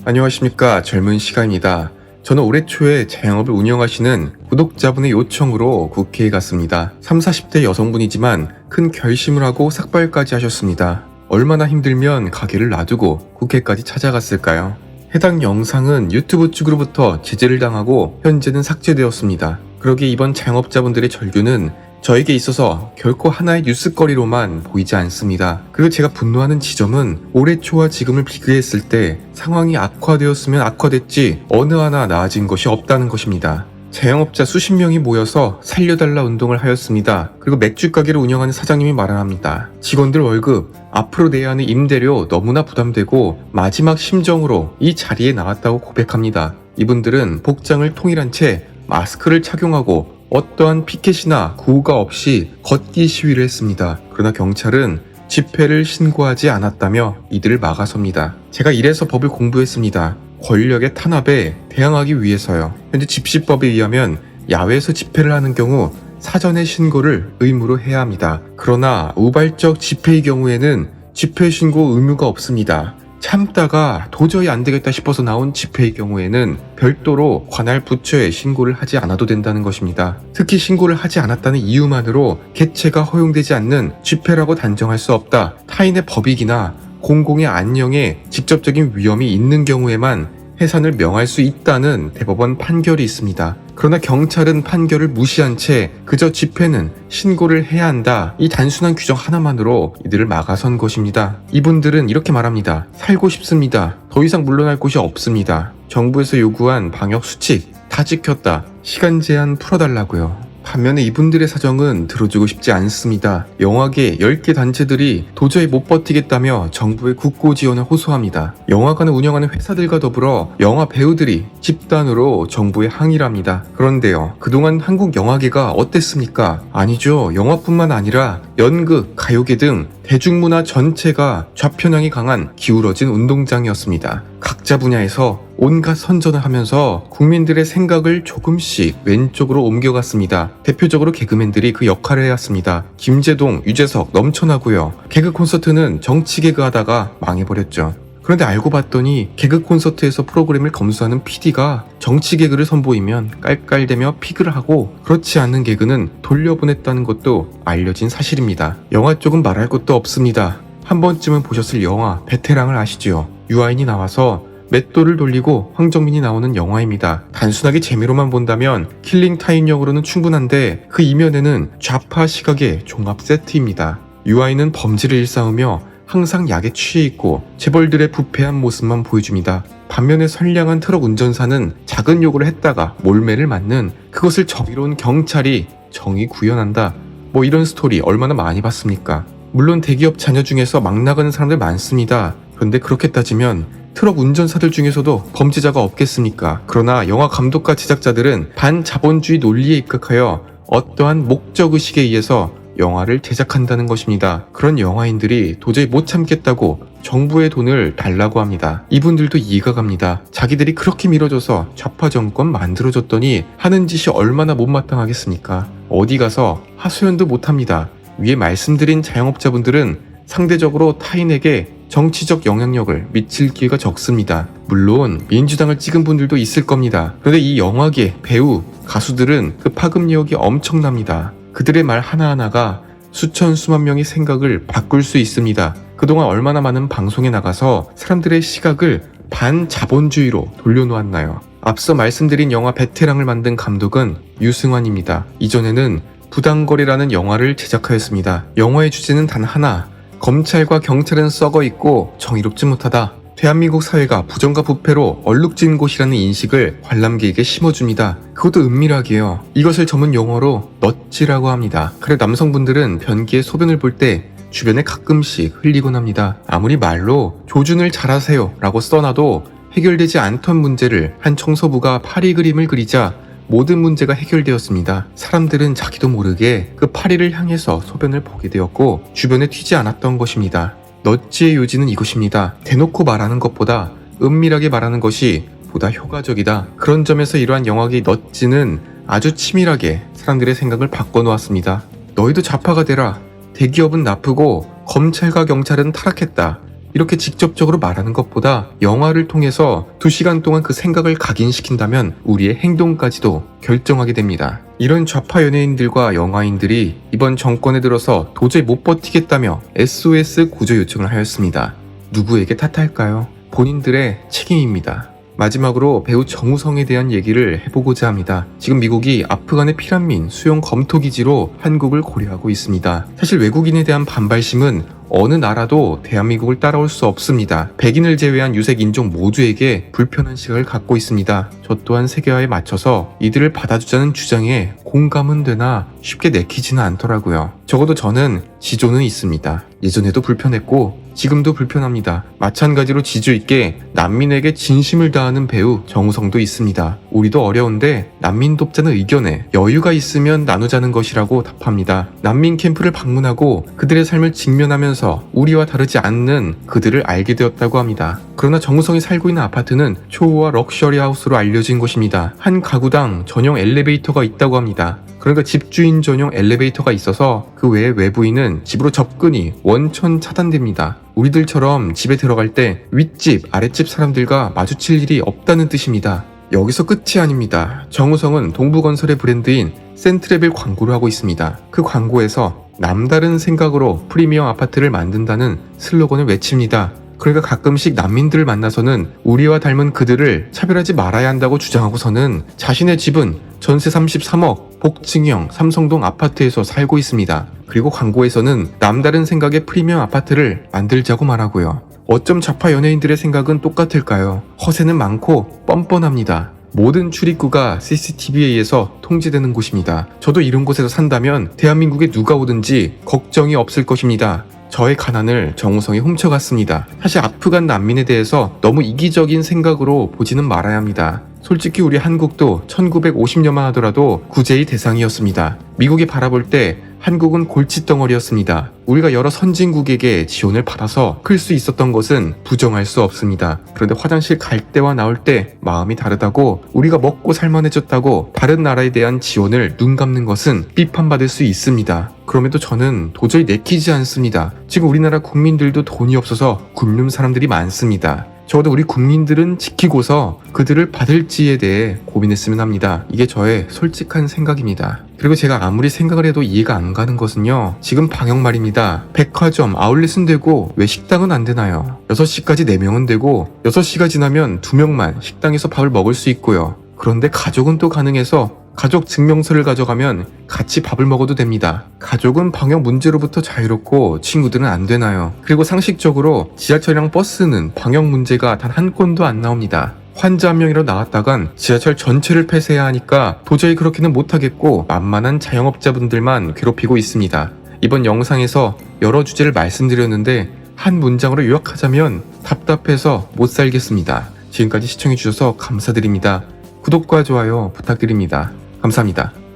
안녕하십니까. 젊은 시간입니다. 저는 올해 초에 자영업을 운영하시는 구독자분의 요청으로 국회에 갔습니다. 30, 40대 여성분이지만 큰 결심을 하고 삭발까지 하셨습니다. 얼마나 힘들면 가게를 놔두고 국회까지 찾아갔을까요? 해당 영상은 유튜브 측으로부터 제재를 당하고 현재는 삭제되었습니다. 그러기에 이번 자영업자분들의 절규는 저에게 있어서 결코 하나의 뉴스거리로만 보이지 않습니다. 그리고 제가 분노하는 지점은 올해 초와 지금을 비교했을 때 상황이 악화되었으면 악화됐지 어느 하나 나아진 것이 없다는 것입니다. 자영업자 수십 명이 모여서 살려달라 운동을 하였습니다. 그리고 맥주 가게를 운영하는 사장님이 말합니다. 직원들 월급, 앞으로 내야 하는 임대료 너무나 부담되고 마지막 심정으로 이 자리에 나왔다고 고백합니다. 이분들은 복장을 통일한 채 마스크를 착용하고 어떠한 피켓이나 구호가 없이 걷기 시위를 했습니다. 그러나 경찰은 집회를 신고하지 않았다며 이들을 막아섭니다. 제가 이래서 법을 공부했습니다. 권력의 탄압에 대항하기 위해서요. 현재 집시법에 의하면 야외에서 집회를 하는 경우 사전에 신고를 의무로 해야 합니다. 그러나 우발적 집회의 경우에는 집회 신고 의무가 없습니다. 참다가 도저히 안 되겠다 싶어서 나온 집회의 경우에는 별도로 관할 부처에 신고를 하지 않아도 된다는 것입니다. 특히 신고를 하지 않았다는 이유만으로 개최가 허용되지 않는 집회라고 단정할 수 없다. 타인의 법익이나 공공의 안녕에 직접적인 위험이 있는 경우에만 해산을 명할 수 있다는 대법원 판결이 있습니다. 그러나 경찰은 판결을 무시한 채 그저 집회는 신고를 해야 한다. 이 단순한 규정 하나만으로 이들을 막아선 것입니다. 이분들은 이렇게 말합니다. 살고 싶습니다. 더 이상 물러날 곳이 없습니다. 정부에서 요구한 방역 수칙 다 지켰다. 시간 제한 풀어달라고요. 반면에 이분들의 사정은 들어주고 싶지 않습니다. 영화계 10개 단체들이 도저히 못 버티겠다며 정부의 국고 지원을 호소합니다. 영화관을 운영하는 회사들과 더불어 영화 배우들이 집단으로 정부에 항의를 합니다. 그런데요, 그동안 한국 영화계가 어땠습니까? 아니죠. 영화뿐만 아니라 연극, 가요계 등 대중문화 전체가 좌편향이 강한 기울어진 운동장이었습니다. 각자 분야에서 온갖 선전을 하면서 국민들의 생각을 조금씩 왼쪽으로 옮겨갔습니다. 대표적으로 개그맨들이 그 역할을 해왔습니다. 김재동, 유재석 넘쳐나고요. 개그 콘서트는 정치 개그 하다가 망해버렸죠. 그런데 알고 봤더니 개그 콘서트에서 프로그램을 검수하는 PD가 정치 개그를 선보이면 깔깔대며 피그를 하고 그렇지 않은 개그는 돌려보냈다는 것도 알려진 사실입니다. 영화 쪽은 말할 것도 없습니다. 한 번쯤은 보셨을 영화 베테랑을 아시지요? 유아인이 나와서 맷돌을 돌리고 황정민이 나오는 영화입니다. 단순하게 재미로만 본다면 킬링타임 역으로는 충분한데 그 이면에는 좌파 시각의 종합 세트입니다. 유아인은 범죄를 일삼으며 항상 약에 취해 있고 재벌들의 부패한 모습만 보여줍니다. 반면에 선량한 트럭 운전사는 작은 요구를 했다가 몰매를 맞는 그것을 정의로운 경찰이 정의 구현한다. 뭐 이런 스토리 얼마나 많이 봤습니까? 물론 대기업 자녀 중에서 막 나가는 사람들 많습니다. 그런데 그렇게 따지면 트럭 운전사들 중에서도 범죄자가 없겠습니까? 그러나 영화 감독과 제작자들은 반자본주의 논리에 입각하여 어떠한 목적의식에 의해서 영화를 제작한다는 것입니다. 그런 영화인들이 도저히 못 참겠다고 정부의 돈을 달라고 합니다. 이분들도 이해가 갑니다. 자기들이 그렇게 밀어줘서 좌파 정권 만들어줬더니 하는 짓이 얼마나 못마땅하겠습니까? 어디 가서 하소연도 못합니다. 위에 말씀드린 자영업자분들은 상대적으로 타인에게 정치적 영향력을 미칠 기회가 적습니다. 물론 민주당을 찍은 분들도 있을 겁니다. 그런데 이 영화계, 배우, 가수들은 그 파급력이 엄청납니다. 그들의 말 하나하나가 수천 수만 명의 생각을 바꿀 수 있습니다. 그동안 얼마나 많은 방송에 나가서 사람들의 시각을 반자본주의로 돌려놓았나요? 앞서 말씀드린 영화 베테랑을 만든 감독은 유승환입니다. 이전에는 부당거래라는 영화를 제작하였습니다. 영화의 주제는 단 하나, 검찰과 경찰은 썩어 있고 정의롭지 못하다. 대한민국 사회가 부정과 부패로 얼룩진 곳이라는 인식을 관람객에게 심어줍니다. 그것도 은밀하게요. 이것을 전문 용어로 넛지라고 합니다. 그래 남성분들은 변기에 소변을 볼 때 주변에 가끔씩 흘리곤 합니다. 아무리 말로 조준을 잘하세요 라고 써놔도 해결되지 않던 문제를 한 청소부가 파리 그림을 그리자 모든 문제가 해결되었습니다. 사람들은 자기도 모르게 그 파리를 향해서 소변을 보게 되었고 주변에 튀지 않았던 것입니다. 넛지의 요지는 이것입니다. 대놓고 말하는 것보다 은밀하게 말하는 것이 보다 효과적이다. 그런 점에서 이러한 영화계 넛지는 아주 치밀하게 사람들의 생각을 바꿔놓았습니다. 너희도 좌파가 되라. 대기업은 나쁘고 검찰과 경찰은 타락했다. 이렇게 직접적으로 말하는 것보다 영화를 통해서 2시간 동안 그 생각을 각인시킨다면 우리의 행동까지도 결정하게 됩니다. 이런 좌파 연예인들과 영화인들이 이번 정권에 들어서 도저히 못 버티겠다며 SOS 구조 요청을 하였습니다. 누구에게 탓할까요? 본인들의 책임입니다. 마지막으로 배우 정우성에 대한 얘기를 해보고자 합니다. 지금 미국이 아프간의 피난민 수용 검토 기지로 한국을 고려하고 있습니다. 사실 외국인에 대한 반발심은 어느 나라도 대한민국을 따라올 수 없습니다. 백인을 제외한 유색 인종 모두에게 불편한 시각을 갖고 있습니다. 저 또한 세계화에 맞춰서 이들을 받아주자는 주장에 공감은 되나 쉽게 내키지는 않더라고요. 적어도 저는 지조는 있습니다. 예전에도 불편했고 지금도 불편합니다. 마찬가지로 지조 있게 난민에게 진심을 다하는 배우 정우성도 있습니다. 우리도 어려운데 난민 돕자는 의견에 여유가 있으면 나누자는 것이라고 답합니다. 난민 캠프를 방문하고 그들의 삶을 직면하면서 우리와 다르지 않는 그들을 알게 되었다고 합니다. 그러나 정우성이 살고 있는 아파트는 초호화 럭셔리 하우스로 알려진 곳입니다. 한 가구당 전용 엘리베이터가 있다고 합니다. 그러니까 집주인 전용 엘리베이터가 있어서 그 외에 외부인은 집으로 접근이 원천 차단됩니다. 우리들처럼 집에 들어갈 때 윗집, 아랫집 사람들과 마주칠 일이 없다는 뜻입니다. 여기서 끝이 아닙니다. 정우성은 동부건설의 브랜드인 센트레빌 광고를 하고 있습니다. 그 광고에서 남다른 생각으로 프리미엄 아파트를 만든다는 슬로건을 외칩니다. 그러니까 가끔씩 난민들을 만나서는 우리와 닮은 그들을 차별하지 말아야 한다고 주장하고서는 자신의 집은 전세 33억 복층형 삼성동 아파트에서 살고 있습니다. 그리고 광고에서는 남다른 생각의 프리미엄 아파트를 만들자고 말하고요. 어쩜 좌파 연예인들의 생각은 똑같을까요? 허세는 많고 뻔뻔합니다. 모든 출입구가 CCTV에 의해서 통제되는 곳입니다. 저도 이런 곳에서 산다면 대한민국에 누가 오든지 걱정이 없을 것입니다. 저의 가난을 정우성이 훔쳐갔습니다. 사실 아프간 난민에 대해서 너무 이기적인 생각으로 보지는 말아야 합니다. 솔직히 우리 한국도 1950년만 하더라도 구제의 대상이었습니다. 미국이 바라볼 때 한국은 골칫덩어리였습니다. 우리가 여러 선진국에게 지원을 받아서 클 수 있었던 것은 부정할 수 없습니다. 그런데 화장실 갈 때와 나올 때 마음이 다르다고 우리가 먹고 살만해졌다고 다른 나라에 대한 지원을 눈 감는 것은 비판받을 수 있습니다. 그럼에도 저는 도저히 내키지 않습니다. 지금 우리나라 국민들도 돈이 없어서 굶는 사람들이 많습니다. 적어도 우리 국민들은 지키고서 그들을 받을지에 대해 고민했으면 합니다. 이게 저의 솔직한 생각입니다. 그리고 제가 아무리 생각을 해도 이해가 안 가는 것은요, 지금 방역 말입니다. 백화점, 아울렛은 되고 왜 식당은 안 되나요? 6시까지 4명은 되고 6시가 지나면 2명만 식당에서 밥을 먹을 수 있고요. 그런데 가족은 또 가능해서 가족 증명서를 가져가면 같이 밥을 먹어도 됩니다. 가족은 방역 문제로부터 자유롭고 친구들은 안 되나요? 그리고 상식적으로 지하철이랑 버스는 방역 문제가 단 한 건도 안 나옵니다. 환자 한 명이라도 나왔다간 지하철 전체를 폐쇄해야 하니까 도저히 그렇게는 못하겠고 만만한 자영업자분들만 괴롭히고 있습니다. 이번 영상에서 여러 주제를 말씀드렸는데 한 문장으로 요약하자면 답답해서 못 살겠습니다. 지금까지 시청해주셔서 감사드립니다. 구독과 좋아요 부탁드립니다. 감사합니다.